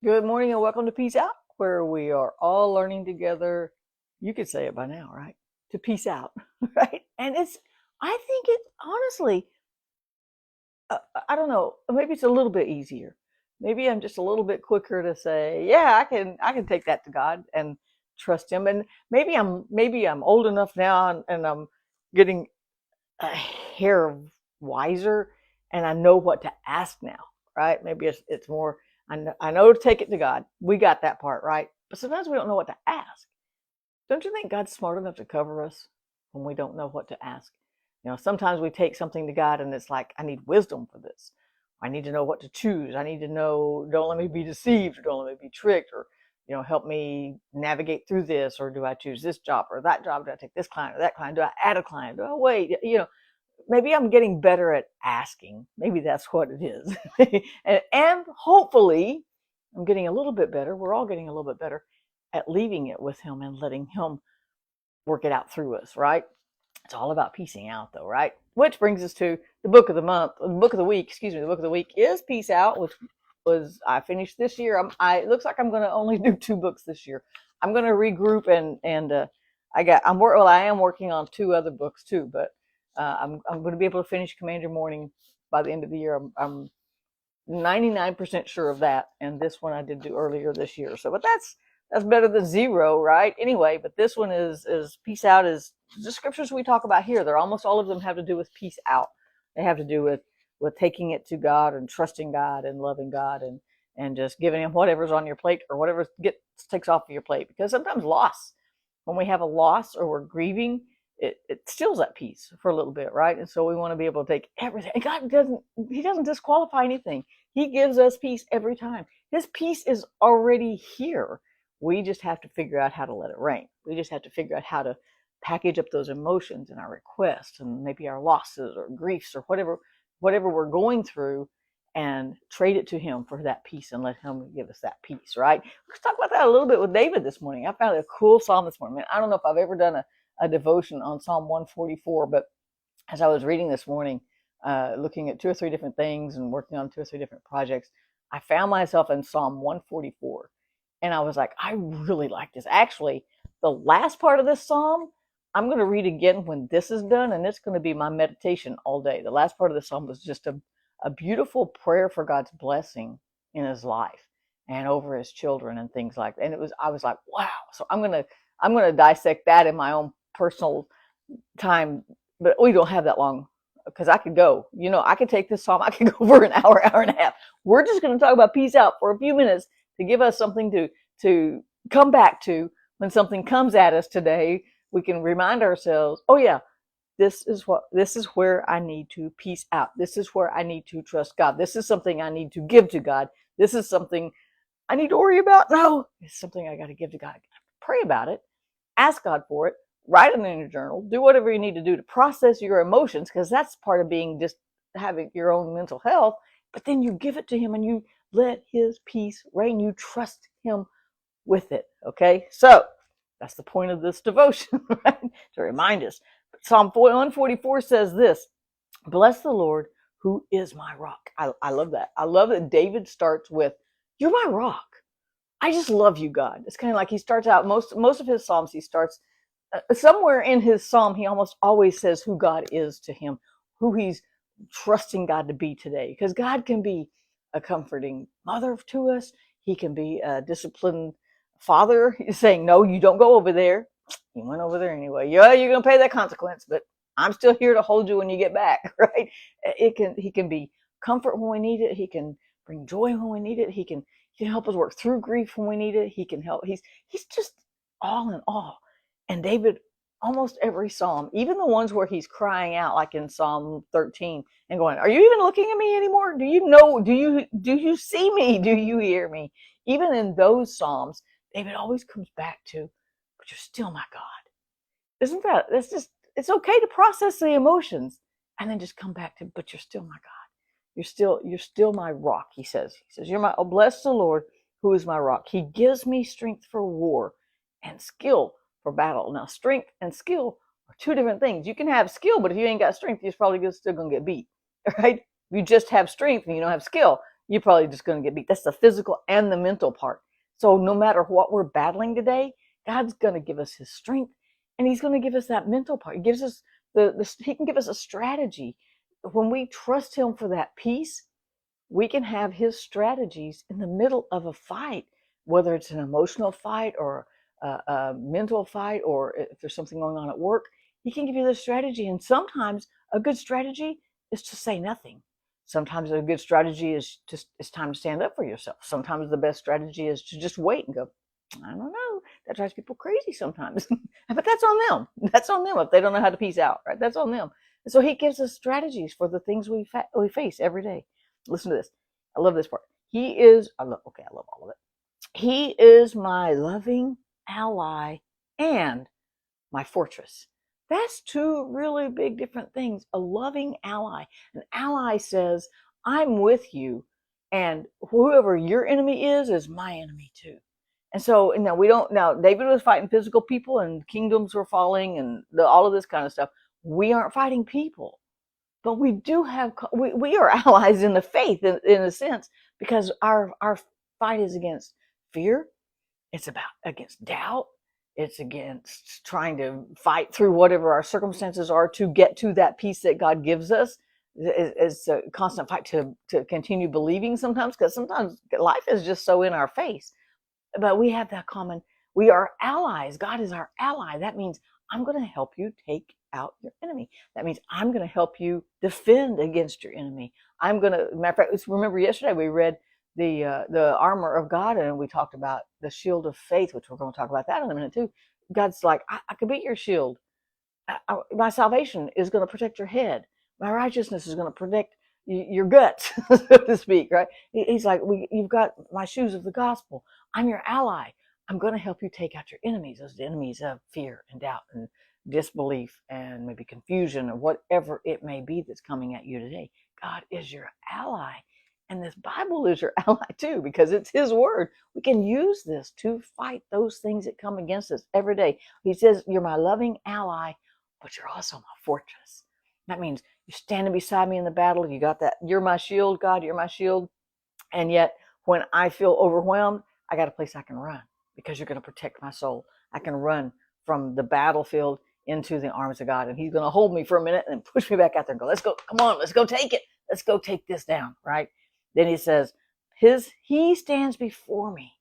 Good morning and welcome to Peace Out, where we are all learning together. You could say it by now, right? To peace out, right? And I think it honestly, I don't know, maybe it's a little bit easier. Maybe I'm just a little bit quicker to say, yeah, I can take that to God and trust Him. And maybe I'm old enough now and I'm getting a hair wiser and I know what to ask now, right? Maybe it's more, I know to take it to God. We got that part, right? But sometimes we don't know what to ask. Don't you think God's smart enough to cover us when we don't know what to ask? Sometimes we take something to God and it's like, I need wisdom for this. I need to know what to choose. I need to know, don't let me be deceived, or don't let me be tricked, or help me navigate through this, or do I choose this job or that job? Do I take this client or that client? Do I add a client? Do I wait? Maybe I'm getting better at asking. Maybe that's what it is. and hopefully I'm getting a little bit better. We're all getting a little bit better at leaving it with Him and letting Him work it out through us, right? It's all about piecing out though, right? Which brings us to the book of the month, the book of the week, the book of the week is Peace Out, which I finished this year. It looks like I'm going to only do 2 books this year. I'm going to regroup and I am working on 2 other books too, but I'm going to be able to finish Command Your Morning by the end of the year. I'm 99% sure of that. And this one I did do earlier this year. So, but that's better than 0, right? Anyway, but this one is Peace Out is the scriptures we talk about here. They're almost all of them have to do with peace out. They have to do with taking it to God and trusting God and loving God and just giving Him whatever's on your plate or whatever takes off of your plate. Because sometimes when we have a loss or we're grieving, it steals that peace for a little bit, right? And so we want to be able to take everything. And God doesn't disqualify anything. He gives us peace every time. His peace is already here. We just have to figure out how to let it rain. We just have to figure out how to package up those emotions and our requests and maybe our losses or griefs or whatever we're going through, and trade it to Him for that peace and let Him give us that peace, right? Let's talk about that a little bit with David this morning. I found a cool psalm this morning. I don't know if I've ever done a devotion on Psalm 144, but as I was reading this morning, looking at 2 or 3 different things and working on 2 or 3 different projects, I found myself in Psalm 144. And I was like, I really like this. Actually, the last part of this psalm, I'm going to read again when this is done, and it's going to be my meditation all day. The last part of the psalm was just a beautiful prayer for God's blessing in his life and over his children and things like that. And I was like, wow. So I'm going to dissect that in my own personal time, but we don't have that long because I could go. I could take this psalm. I could go for an hour, hour and a half. We're just going to talk about peace out for a few minutes to give us something to come back to when something comes at us today. We can remind ourselves, oh yeah, this is where I need to peace out. This is where I need to trust God. This is something I need to give to God. This is something I need to worry about. No, it's something I got to give to God. Pray about it. Ask God for it. Write it in your journal. Do whatever you need to do to process your emotions, because that's part of being just having your own mental health. But then you give it to Him and you let His peace reign. You trust Him with it. Okay, so that's the point of this devotion, right? To remind us. Psalm 144 says this: bless the Lord who is my rock. I love that. I love that David starts with, you're my rock. I just love you, God. It's kind of like he starts out, most of his Psalms, he starts somewhere in his Psalm, he almost always says who God is to him, who he's trusting God to be today. Because God can be a comforting mother to us. He can be a disciplined father. He's saying, no, you don't go over there. You went over there anyway. Yeah, you're going to pay that consequence, but I'm still here to hold you when you get back, right? He can be comfort when we need it. He can bring joy when we need it. He can help us work through grief when we need it. He can help. He's just all in all. And David, almost every psalm, even the ones where he's crying out, like in Psalm 13, and going, are you even looking at me anymore? Do you see me? Do you hear me? Even in those psalms, David always comes back to, but you're still my God. It's okay to process the emotions and then just come back to, but you're still my God. You're still my rock, he says. Bless the Lord who is my rock. He gives me strength for war and skill for battle. Now, strength and skill are 2 different things. You can have skill, but if you ain't got strength, you're probably still going to get beat, right? If you just have strength and you don't have skill, you're probably just going to get beat. That's the physical and the mental part. So no matter what we're battling today, God's going to give us his strength, and he's going to give us that mental part. He gives us he can give us a strategy. When we trust him for that peace, we can have his strategies in the middle of a fight, whether it's an emotional fight or a mental fight, or if there's something going on at work. He can give you the strategy. And sometimes a good strategy is to say nothing. Sometimes a good strategy is just, it's time to stand up for yourself. Sometimes the best strategy is to just wait and go, I don't know. That drives people crazy sometimes. But that's on them. That's on them if they don't know how to peace out, right? That's on them. And so he gives us strategies for the things we face every day. Listen to this. I love this part. I love all of it. He is my loving ally and my fortress. That's two really big different things. A loving ally. An ally says, I'm with you, and whoever your enemy is my enemy too. And so now David was fighting physical people, and kingdoms were falling, and all of this kind of stuff. We aren't fighting people, but we do have, we are allies in the faith in a sense, because our fight is against fear. It's against doubt. It's against trying to fight through whatever our circumstances are to get to that peace that God gives us. It's a constant fight to continue believing sometimes, because sometimes life is just so in our face. But we have that common, we are allies. God is our ally. That means I'm going to help you take out your enemy. That means I'm going to help you defend against your enemy. Matter of fact, remember yesterday we read the armor of God, and we talked about the shield of faith, which we're going to talk about that in a minute too. God's like, I could be your shield. My salvation is going to protect your head. My righteousness is going to protect your guts, so to speak, right? He's like, you've got my shoes of the gospel. I'm your ally. I'm going to help you take out your enemies, those enemies of fear and doubt and disbelief and maybe confusion or whatever it may be that's coming at you today. God is your ally. And this Bible is your ally too, because it's his word. We can use this to fight those things that come against us every day. He says, you're my loving ally, but you're also my fortress. That means you're standing beside me in the battle. You got that. You're my shield, God. You're my shield. And yet when I feel overwhelmed, I got a place I can run, because you're going to protect my soul. I can run from the battlefield into the arms of God, and he's going to hold me for a minute and then push me back out there and go, let's go. Come on. Let's go take it. Let's go take this down. Right. Then he says, he stands before me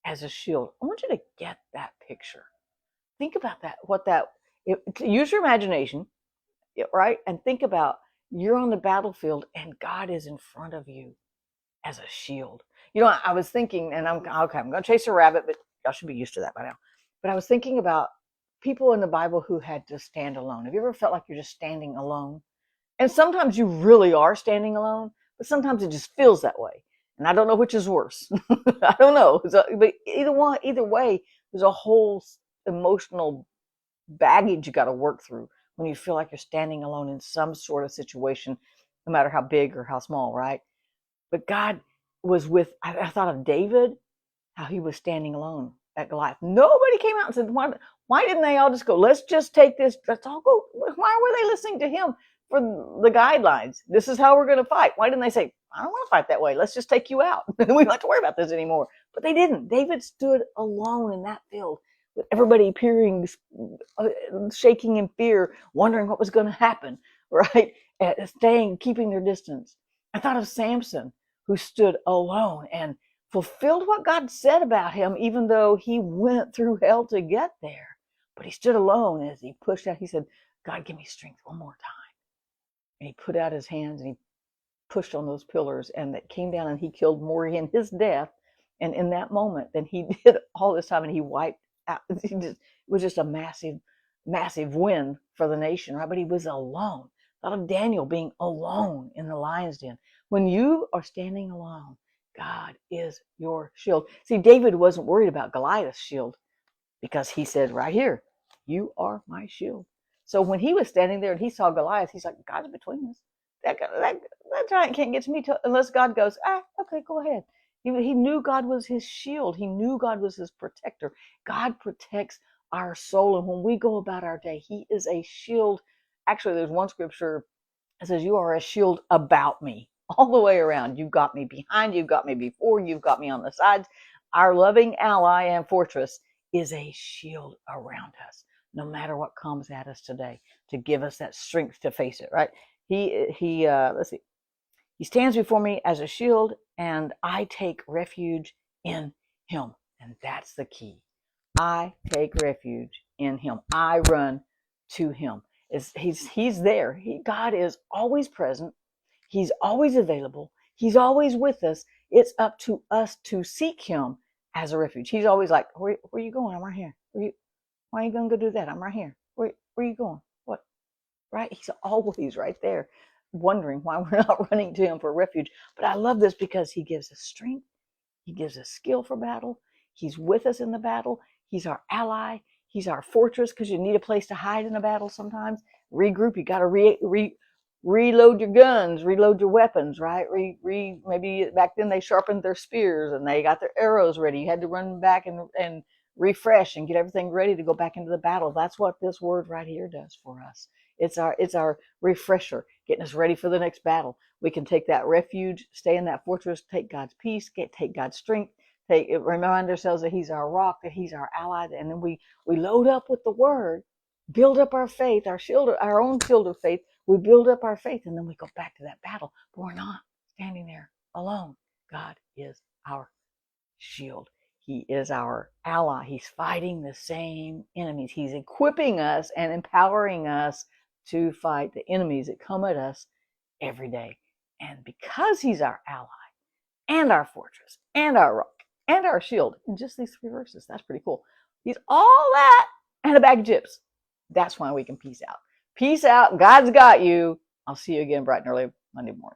as a shield. I want you to get that picture. Think about that, use your imagination, right? And think about, you're on the battlefield and God is in front of you as a shield. I was thinking, and I'm going to chase a rabbit, but y'all should be used to that by now. But I was thinking about people in the Bible who had to stand alone. Have you ever felt like you're just standing alone? And sometimes you really are standing alone, but sometimes it just feels that way. And I don't know which is worse. I don't know. But either way, there's a whole emotional baggage you got to work through when you feel like you're standing alone in some sort of situation, no matter how big or how small, right? But God was I thought of David, how he was standing alone at Goliath. Nobody came out and said, why didn't they all just go, let's just take this, let's all go. Why were they listening to him for the guidelines? This is how we're going to fight. Why didn't they say, I don't want to fight that way. Let's just take you out. We don't have to worry about this anymore. But they didn't. David stood alone in that field with everybody peering, shaking in fear, wondering what was going to happen, right? Keeping their distance. I thought of Samson, who stood alone and fulfilled what God said about him, even though he went through hell to get there. But he stood alone as he pushed out. He said, God, give me strength one more time. And he put out his hands and he pushed on those pillars, and that came down, and he killed more in his death and in that moment than he did all this time. And he wiped out. It was just a massive, massive win for the nation, right? But he was alone. Thought of Daniel being alone in the lion's den. When you are standing alone, God is your shield. See, David wasn't worried about Goliath's shield, because he said right here, you are my shield. So when he was standing there and he saw Goliath, he's like, God's between us. That giant can't get to me unless God goes, okay, go ahead. He knew God was his shield. He knew God was his protector. God protects our soul. And when we go about our day, he is a shield. Actually, there's one scripture that says, you are a shield about me. all the way around. You've got me behind, you've got me before, you've got me on the sides. Our loving ally and fortress is a shield around us, no matter what comes at us today, to give us that strength to face it, right? Let's see. He stands before me as a shield, and I take refuge in him. And that's the key. I take refuge in him. I run to him. He's there. God is always present. He's always available. He's always with us. It's up to us to seek him as a refuge. He's always like, where are you going? I'm right here. Why are you going to go do that? I'm right here. Where are you going? What? Right? He's always right there, wondering why we're not running to him for refuge. But I love this because he gives us strength. He gives us skill for battle. He's with us in the battle. He's our ally. He's our fortress, because you need a place to hide in a battle sometimes. Regroup. You got to reload your guns, reload your weapons, right? Maybe back then they sharpened their spears and they got their arrows ready. You had to run back and refresh and get everything ready to go back into the battle. That's what this word right here does for us. It's our refresher, getting us ready for the next battle. We can take that refuge, stay in that fortress, take God's peace, take God's strength, remind ourselves that he's our rock, that he's our ally, and then we load up with the word, build up our faith, our own shield of faith. We build up our faith, and then we go back to that battle. But we're not standing there alone. God is our shield. He is our ally. He's fighting the same enemies. He's equipping us and empowering us to fight the enemies that come at us every day. And because he's our ally and our fortress and our rock and our shield in just these 3 verses, that's pretty cool. He's all that and a bag of chips. That's why we can peace out. Peace out. God's got you. I'll see you again bright and early Monday morning.